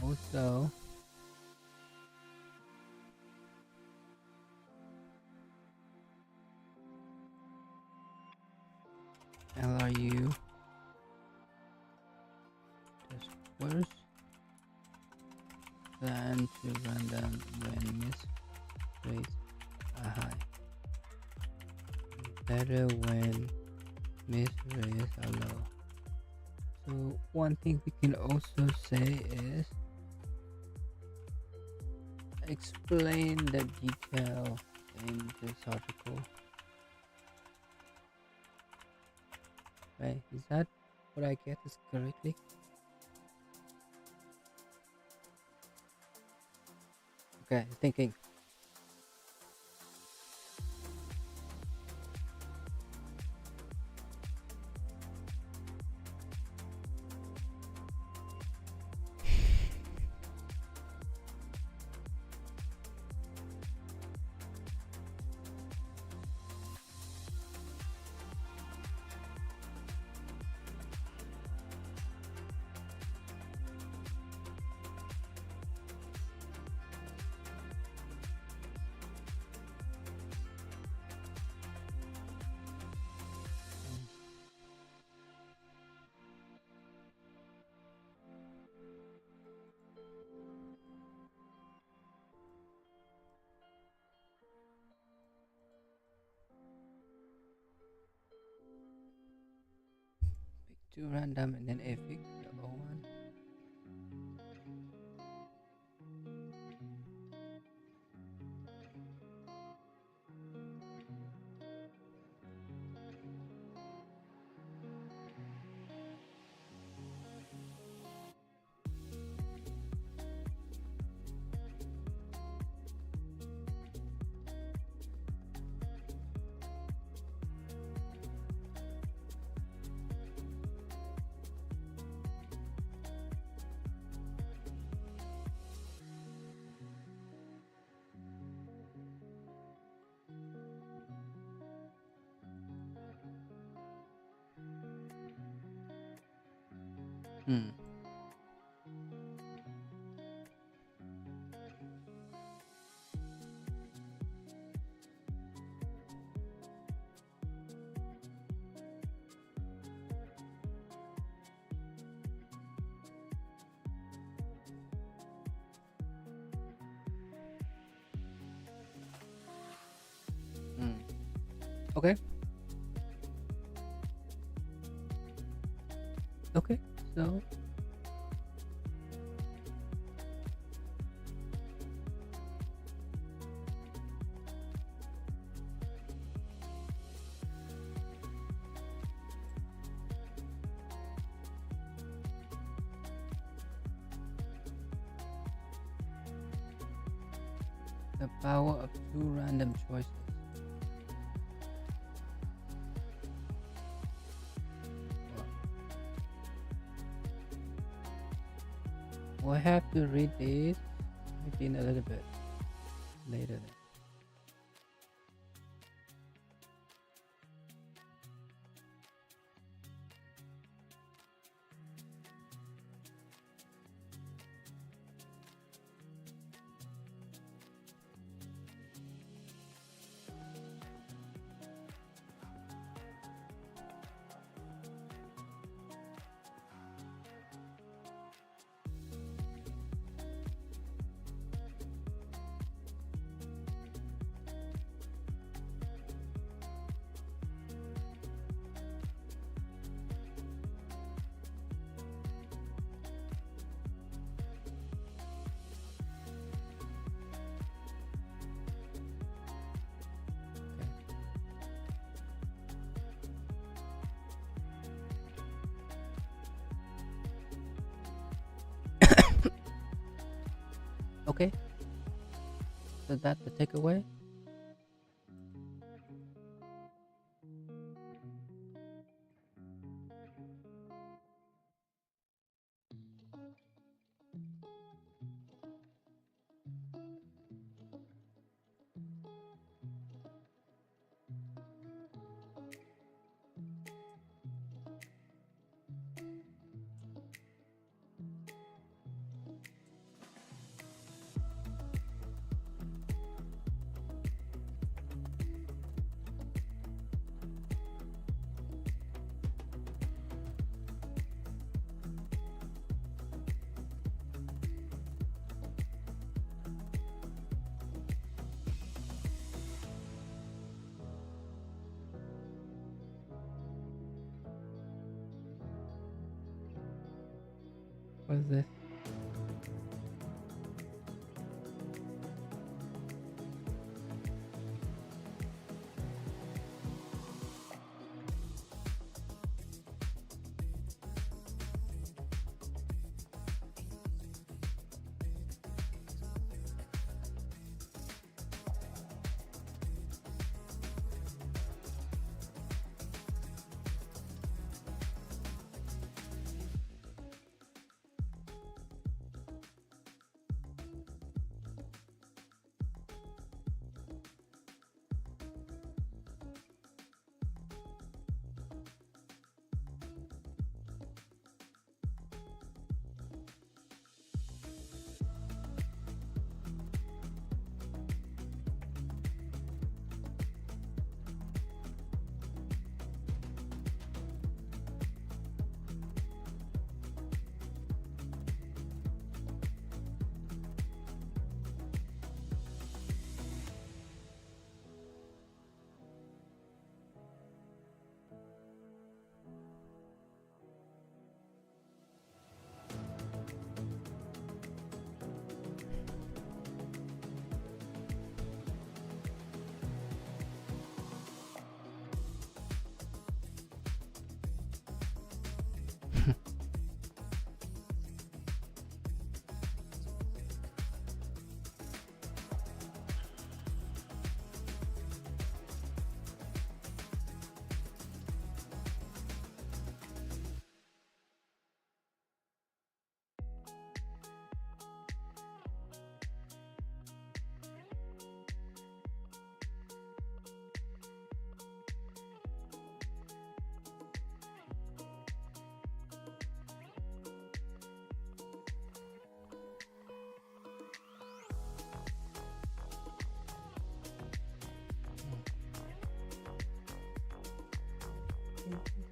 Also, LRU just worse than to random when miss rates are high. Better when miss rates are low. So one thing we can also say is explain the detail in this article. Right? Is that what I get is correctly? Okay, thinking. Pick two random and then epic the O1. Hmm. Hmm. Okay. Okay. So the power of two random choices. Wow. We'll have to read this maybe in a little bit later. Then. Okay. So that's the takeaway. What is this?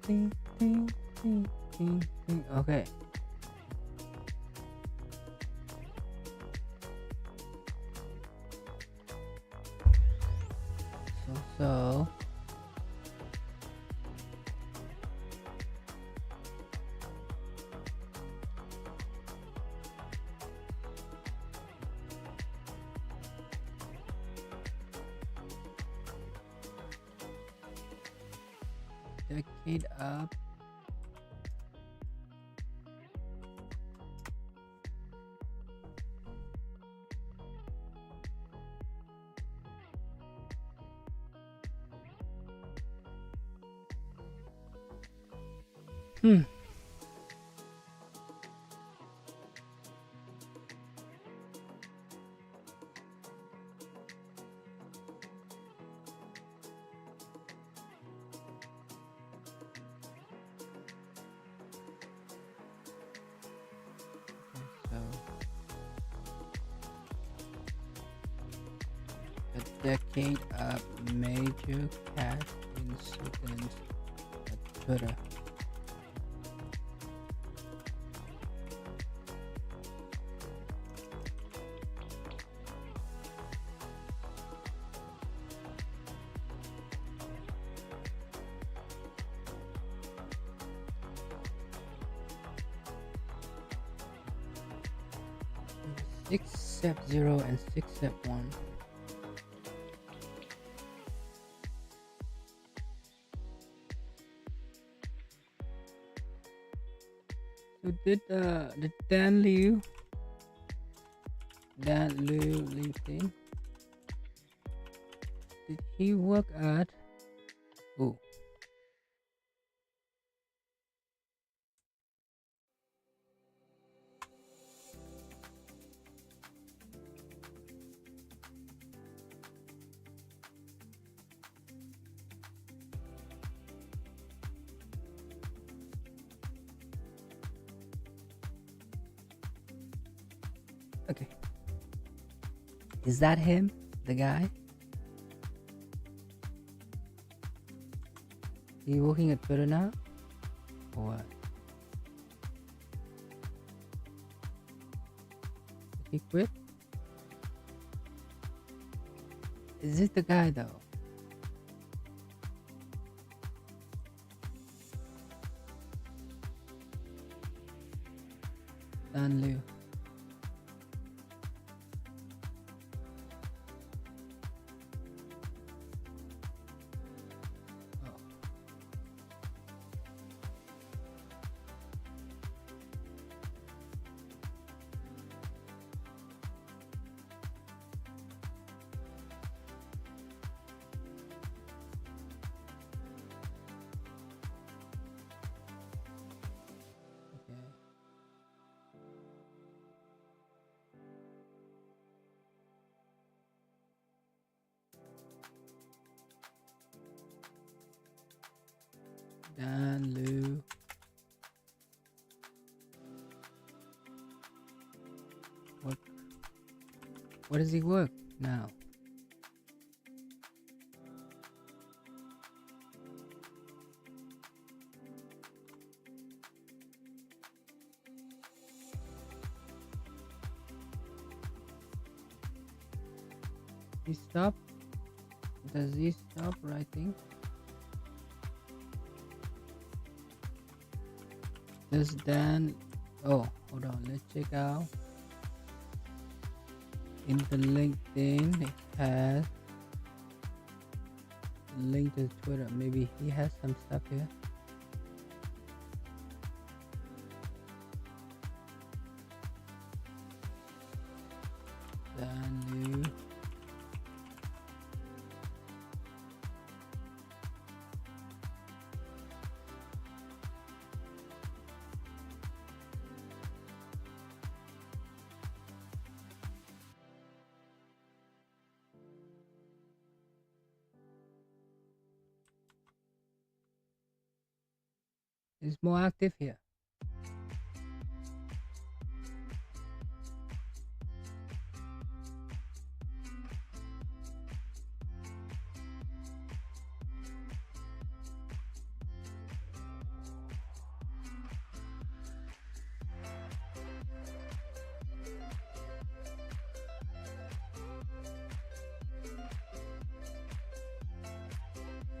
Ding, ding, ding, ding, ding. Okay. So decade up. Hmm. So a decade up major cash incidents at Twitter. Six step 0 and 6 step 1. So did Dan Liu LinkedIn, did he work at oh okay, is that him, the guy? He working at Twitter now or what? Did he quit? Is this the guy though? Dan Liu. Oh. Okay. Dan Liu. What does he work now? He stop? Does he stop writing? Does Dan? Oh, hold on. Let's check out. In the LinkedIn, it has a link to Twitter. Maybe he has some stuff here. Dan Liu. Is more active here.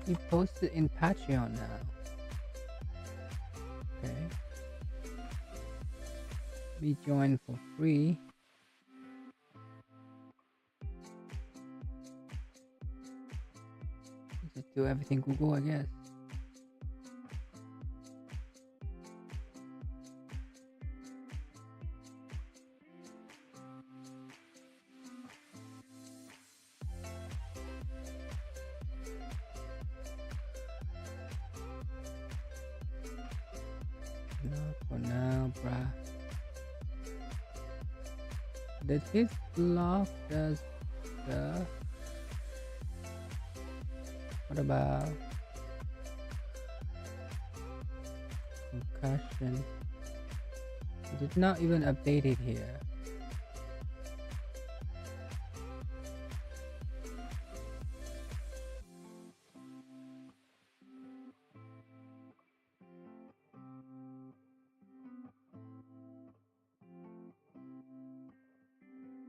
He posted in Patreon now. Okay. We join for free. Just do everything Google, I guess. No, for now, bruh. Did his blog does the... What about concussion? It did not even update it here.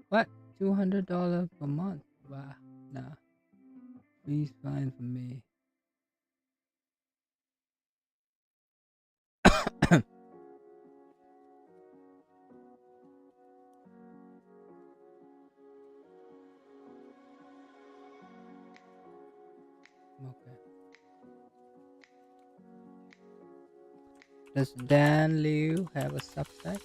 What? $200 per month? Wow, nah. Please fine for me. Okay. Does Dan Liu have a Substack?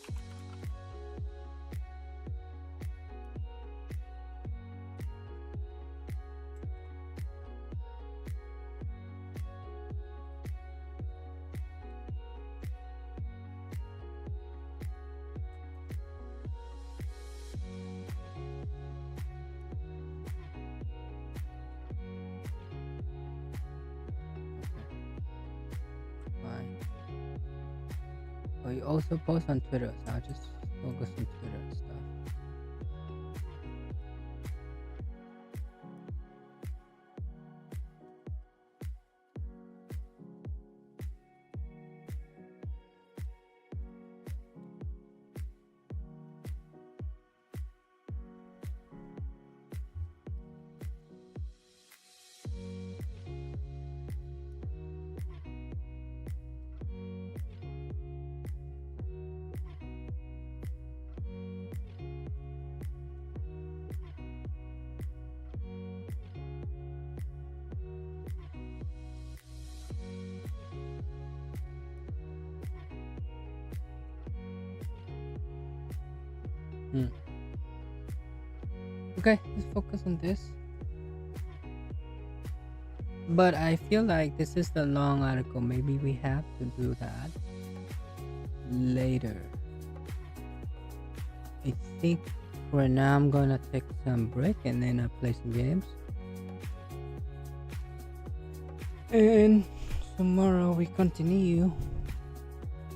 Fine. Oh, you also post on Twitter, so I'll just focus on Twitter stuff. Okay, let's focus on this. But I feel like this is the long article. Maybe we have to do that later. I think for now I'm gonna take some break and then I'll play some games. And tomorrow we continue.